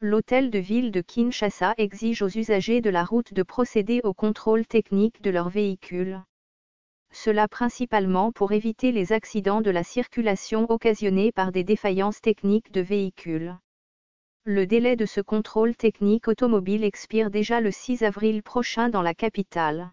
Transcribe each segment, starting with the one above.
L'hôtel de ville de Kinshasa exige aux usagers de la route de procéder au contrôle technique de leur véhicule. Cela principalement pour éviter les accidents de la circulation occasionnés par des défaillances techniques de véhicules. Le délai de ce contrôle technique automobile expire déjà le 6 avril prochain dans la capitale.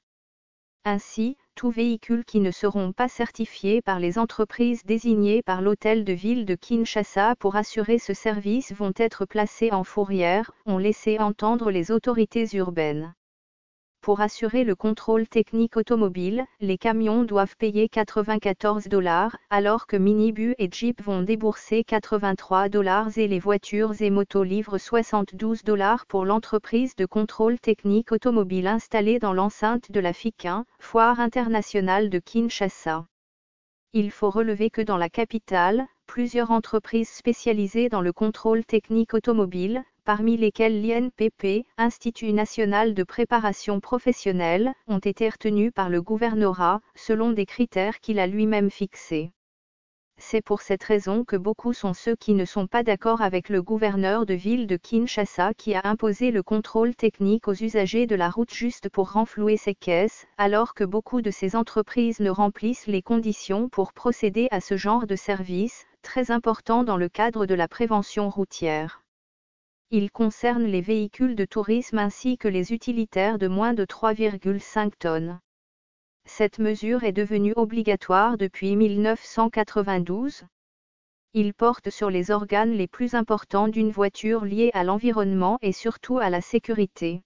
Ainsi, tous véhicules qui ne seront pas certifiés par les entreprises désignées par l'hôtel de ville de Kinshasa pour assurer ce service vont être placés en fourrière, ont laissé entendre les autorités urbaines. Pour assurer le contrôle technique automobile, les camions doivent payer $94, alors que minibus et jeeps vont débourser $83 et les voitures et motos livrent $72 pour l'entreprise de contrôle technique automobile installée dans l'enceinte de la FIC1, Foire internationale de Kinshasa. Il faut relever que dans la capitale, plusieurs entreprises spécialisées dans le contrôle technique automobile, parmi lesquelles l'INPP, Institut national de préparation professionnelle, ont été retenues par le gouvernorat, selon des critères qu'il a lui-même fixés. C'est pour cette raison que beaucoup sont ceux qui ne sont pas d'accord avec le gouverneur de ville de Kinshasa qui a imposé le contrôle technique aux usagers de la route juste pour renflouer ses caisses, alors que beaucoup de ces entreprises ne remplissent les conditions pour procéder à ce genre de service, très important dans le cadre de la prévention routière. Il concerne les véhicules de tourisme ainsi que les utilitaires de moins de 3,5 tonnes. Cette mesure est devenue obligatoire depuis 1992. Il porte sur les organes les plus importants d'une voiture liés à l'environnement et surtout à la sécurité.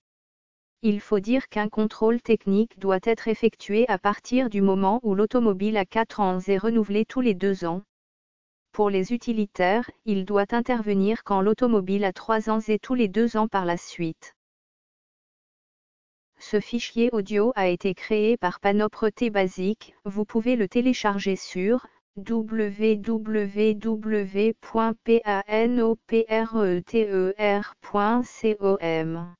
Il faut dire qu'un contrôle technique doit être effectué à partir du moment où l'automobile a 4 ans et renouvelé tous les 2 ans. Pour les utilitaires, il doit intervenir quand l'automobile a 3 ans et tous les 2 ans par la suite. Ce fichier audio a été créé par Panopreter Basic, vous pouvez le télécharger sur www.panopreter.com.